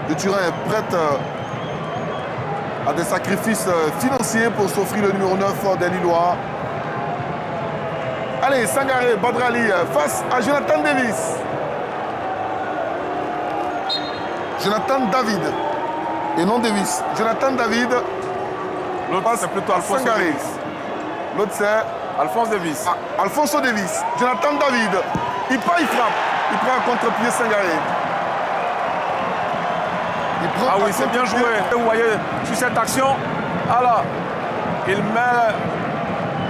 Le Turin est prête à des sacrifices financiers pour s'offrir le numéro 9 des Lillois. Allez, Sangaré, Badrali face à Jonathan Davis. Jonathan David et non Davis. Jonathan David. L'autre c'est plutôt Alphonse Sangaré. Davis. L'autre c'est Alphonse Davis. Alfonso Davis. Jonathan David. Il part, il frappe. Il prend un contre-pied Sangaré. Ah oui, c'est bien joué. Vous voyez sur cette action, alors il met...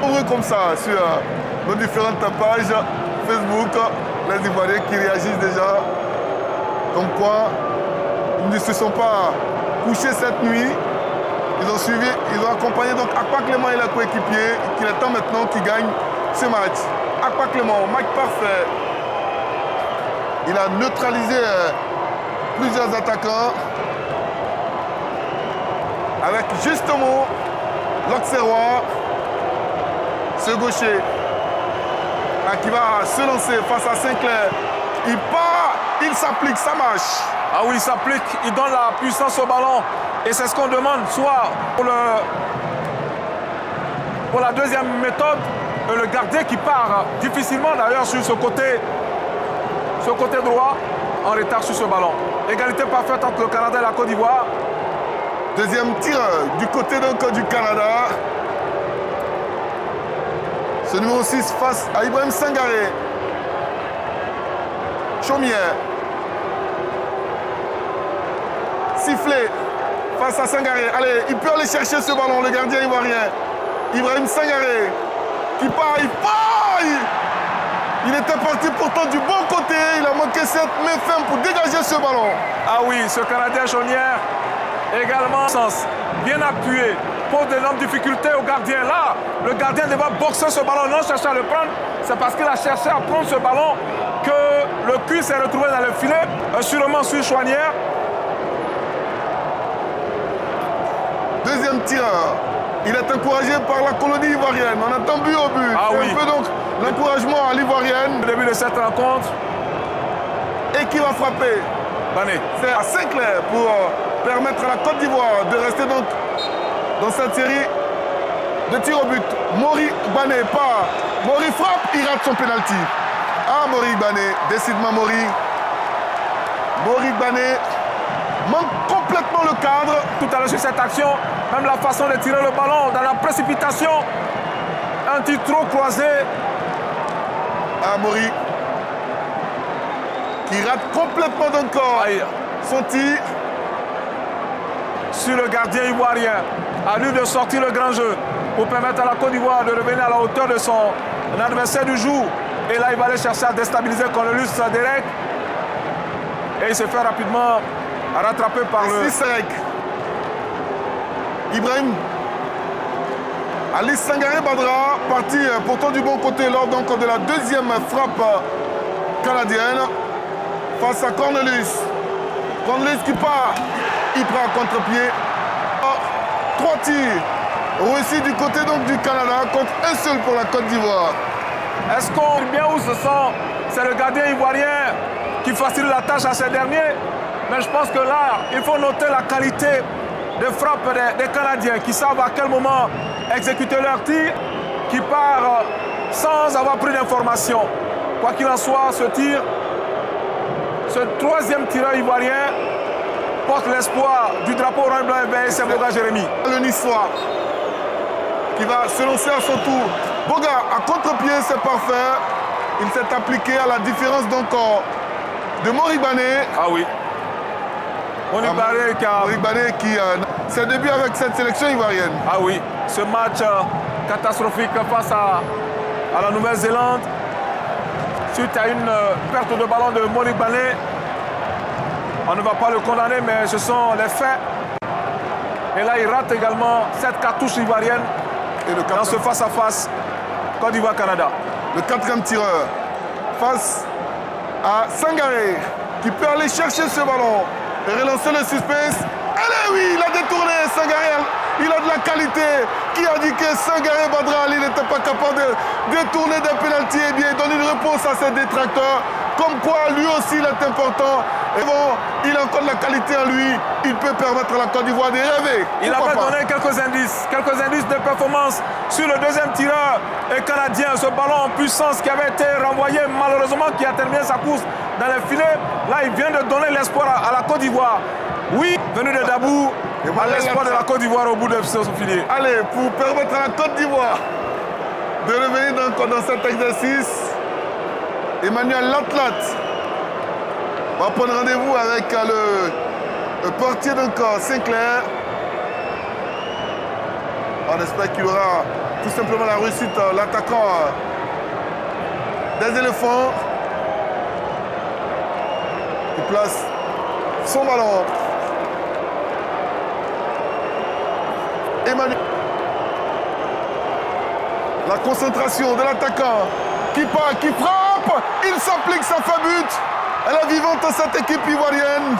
Heureux comme ça sur nos différentes pages Facebook, les Ivoiriens qui réagissent déjà. Comme quoi, ils ne se sont pas couchés cette nuit. Ils ont suivi, ils ont accompagné donc Akpa Clément et la coéquipier, qu'il est temps maintenant qu'ils gagnent ce match. Akpa Clément, match parfait. Il a neutralisé plusieurs attaquants. Avec justement l'Auxerrois, ce gaucher qui va se lancer face à Sinclair. Il part, il s'applique, ça marche. Ah oui, il s'applique, il donne la puissance au ballon. Et c'est ce qu'on demande, soit pour la deuxième méthode, le gardien qui part difficilement d'ailleurs sur ce côté droit, en retard sur ce ballon. Égalité parfaite entre le Canada et la Côte d'Ivoire. Deuxième tir du côté donc du Canada. Ce numéro 6 face à Ibrahim Sangaré. Chaumière. Sifflé face à Sangaré. Allez, il peut aller chercher ce ballon, le gardien ivoirien. Ibrahim Sangaré qui part, il part. Il était parti pourtant du bon côté. Il a manqué cette main ferme pour dégager ce ballon. Ah oui, ce Canadien Chaumière également bien appuyé, pose d'énormes difficultés au gardien. Là, le gardien devait boxer ce ballon, non chercher à le prendre. C'est parce qu'il a cherché à prendre ce ballon que le cul s'est retrouvé dans le filet, sûrement sur Chaumière. Deuxième tireur. Il est encouragé par la colonie ivoirienne. On attend but au but. Ah oui. Un peu donc l'encouragement à l'ivoirienne. Au début de cette rencontre. Et qui va frapper? Bané. C'est à Sinclair pour permettre à la Côte d'Ivoire de rester donc dans cette série de tirs au but. Mori Bané part. Mori frappe, il rate son pénalty. Ah, Mori Bané, décidément Mori. Mori Bané manque complètement le cadre. Tout à l'heure sur cette action, même la façon de tirer le ballon dans la précipitation. Un tir trop croisé. Ah, Mori qui rate complètement encore son tir. Sur le gardien ivoirien, à lui de sortir le grand jeu pour permettre à la Côte d'Ivoire de revenir à la hauteur de son adversaire du jour. Et là, il va aller chercher à déstabiliser Cornelius Derek. Et il se fait rapidement rattraper par le... Sisserek. Ibrahim. Alice Sangaré Badra, parti pourtant du bon côté lors donc de la deuxième frappe canadienne face à Cornelius. Cornelius qui part. Il prend un contre-pied. 3 tirs réussis du côté donc du Canada contre un seul pour la Côte d'Ivoire. Est-ce qu'on sait bien où ce sont? C'est le gardien ivoirien qui facilite la tâche à ces derniers. Mais je pense que là, il faut noter la qualité de frappe des Canadiens qui savent à quel moment exécuter leur tir, qui part sans avoir pris d'informations. Quoi qu'il en soit, ce tir, ce troisième tireur ivoirien porte l'espoir du drapeau orange, blanc et vert, c'est Boga Jérémy. Le Niçois qui va se lancer à son tour. Boga à contre-pied, c'est parfait. Il s'est appliqué à la différence donc de Mori Bané. Ah oui. Mori Bané qui ses débuts avec cette sélection ivoirienne. Ah oui, ce match catastrophique face à la Nouvelle-Zélande. Suite à une perte de ballon de Mori Bané. On ne va pas le condamner, mais ce sont les faits. Et là, il rate également cette cartouche ivoirienne dans ce face-à-face Côte d'Ivoire-Canada. Le quatrième tireur face à Sangaré qui peut aller chercher ce ballon et relancer le suspense. Allez, oui, il a détourné Sangaré. Il a de la qualité. Qui a dit que Sangaré Badra Ali n'était pas capable de détourner des pénaltys? Eh bien, il donne une réponse à ses détracteurs. Comme quoi, lui aussi, il est important. Et bon, il a encore de la qualité en lui. Il peut permettre à la Côte d'Ivoire de rêver. Il avait donné quelques indices de performance sur le deuxième tireur canadien. Ce ballon en puissance qui avait été renvoyé, malheureusement, qui a terminé sa course dans les filets. Là, il vient de donner l'espoir à la Côte d'Ivoire. Oui, venu de Dabou, à l'espoir de la Côte d'Ivoire au bout de ce filet. Allez, pour permettre à la Côte d'Ivoire de revenir dans cet exercice, Emmanuel Latlat va prendre rendez-vous avec le portier Sinclair. On espère qu'il aura tout simplement la réussite, l'attaquant des éléphants. Il place son ballon. Emmanuel. La concentration de l'attaquant qui part, qui frappe. Il s'applique, ça fait but. Elle est vivante cette équipe ivoirienne.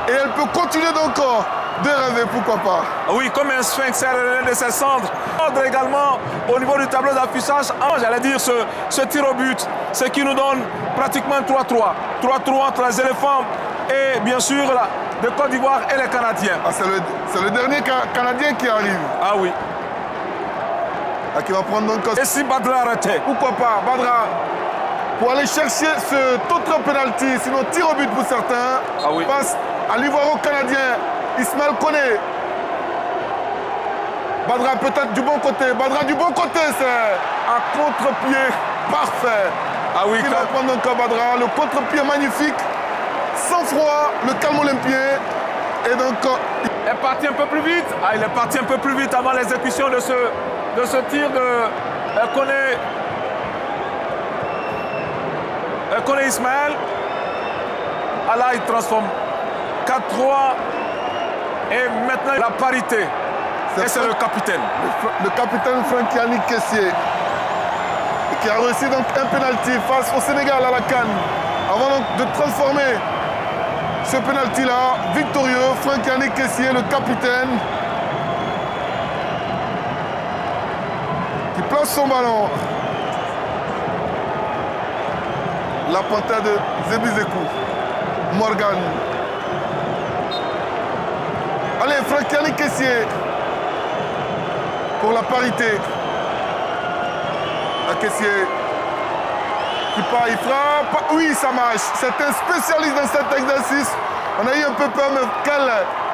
Et elle peut continuer donc de rêver, pourquoi pas. Oui, comme un sphinx, c'est de ses cendres. Ordre également au niveau du tableau d'affichage. J'allais dire ce tir au but, ce qui nous donne pratiquement 3-3. 3-3 entre les éléphants et bien sûr de Côte d'Ivoire et les Canadiens. Ah, c'est le dernier Canadien qui arrive. Ah oui. Qui va prendre donc... Et si Badra arrêtait? Pourquoi pas, Badra, pour aller chercher cet autre penalty, sinon tir au but pour certains, passe à l'Ivoiro-Canadien Ismaël Koné. Badra peut-être du bon côté. Badra du bon côté, c'est un contre-pied parfait. Ah oui, il va prendre encore Badra, le contre-pied magnifique, sans froid, le calme olympien. Et donc... Il est parti un peu plus vite. Ah, il est parti un peu plus vite avant l'exécution de ce tir de Koné Ismaël. Ah là, il transforme 4-3. Et maintenant, la parité. Et c'est le capitaine. Le capitaine Franck-Yannick Kessié, qui a réussi donc un penalty face au Sénégal à la CAN. Avant donc de transformer ce penalty-là, victorieux, Franck-Yannick Kessié, le capitaine, qui place son ballon. La panthère de Zébizekou. Morgan. Allez, Franck-Yannick Kessié pour la parité. La Kessié qui part, il frappe. Oui, ça marche. C'est un spécialiste dans cet exercice. On a eu un peu peur, mais quelle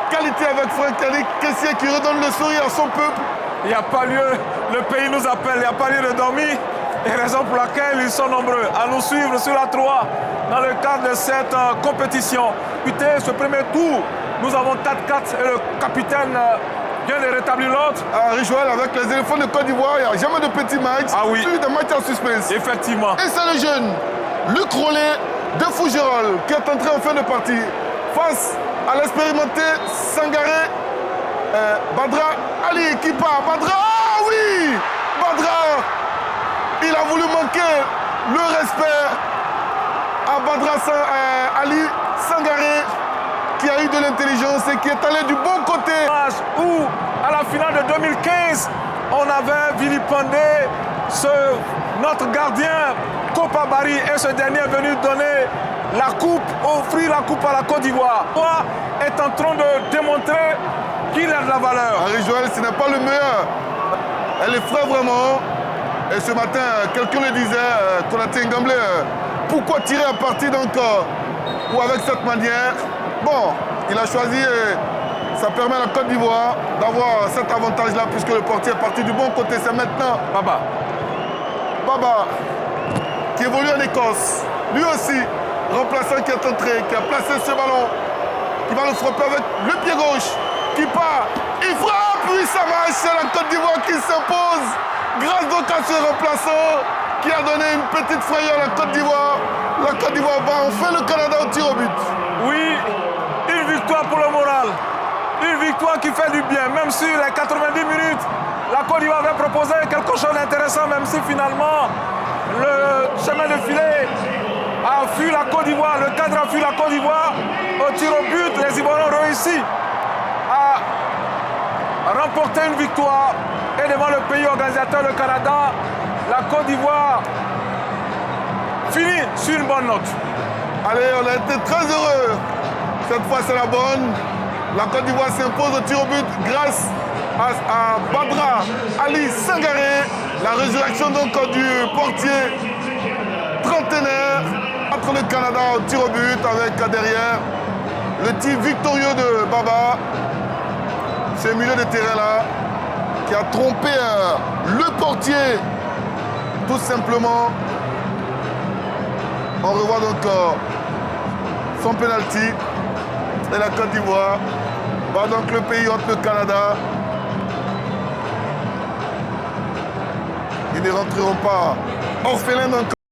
qualité avec Franck-Yannick Kessié qui redonne le sourire à son peuple. Il n'y a pas lieu, le pays nous appelle, il n'y a pas lieu de dormir. Et raison pour laquelle ils sont nombreux à nous suivre sur la 3 dans le cadre de cette compétition. Écoutez, ce premier tour, nous avons 4-4 et le capitaine vient de rétablir l'autre. Rijoël, avec les éléphants de Côte d'Ivoire, il n'y a jamais de petits matchs. Ah oui. Plus de matchs en suspense. Effectivement. Et c'est le jeune Luc Rollet de Fougerolles qui est entré en fin de partie face à l'expérimenté Sangaré Badra Ali qui part. Badra, ah oui, Badra, il a voulu manquer le respect à Badra Ali Sangaré, qui a eu de l'intelligence et qui est allé du bon côté. Où, à la finale de 2015, on avait vilipendé notre gardien Kopa Barry et ce dernier est venu donner la coupe, offrir la coupe à la Côte d'Ivoire. Toi est en train de démontrer qu'il a de la valeur. Henri Joël, ce n'est pas le meilleur. Elle est fraîche vraiment. Et ce matin, quelqu'un le disait, Konaté Ngamblé, pourquoi tirer à partir d'encore ou avec cette manière? Bon, il a choisi et ça permet à la Côte d'Ivoire d'avoir cet avantage-là puisque le portier est parti du bon côté. C'est maintenant Baba, qui évolue en Écosse. Lui aussi, remplaçant qui est entré, qui a placé ce ballon, qui va le frapper avec le pied gauche, qui part, il frappe, oui ça marche, c'est la Côte d'Ivoire qui s'impose. Grâce donc à ce remplaçant qui a donné une petite frayeur à la Côte d'Ivoire. La Côte d'Ivoire bat enfin le Canada au tir au but. Oui, une victoire pour le moral. Une victoire qui fait du bien. Même si les 90 minutes, la Côte d'Ivoire avait proposé quelque chose d'intéressant, même si finalement le chemin de filet a fui la Côte d'Ivoire, le cadre a fui la Côte d'Ivoire. Au tir au but, les Ivoiriens ont réussi à remporter une victoire. Et devant le pays organisateur, le Canada, la Côte d'Ivoire finit sur une bonne note. Allez, on a été très heureux. Cette fois, c'est la bonne. La Côte d'Ivoire s'impose au tir au but grâce à Badra Ali Sangaré. La résurrection donc du portier trentenaire entre le Canada au tir au but avec derrière le tir victorieux de Baba. Ce milieu de terrain-là qui a trompé le portier tout simplement. On revoit donc son penalty et la Côte d'Ivoire bat donc le pays entre le Canada. Ils ne rentreront pas orphelins donc.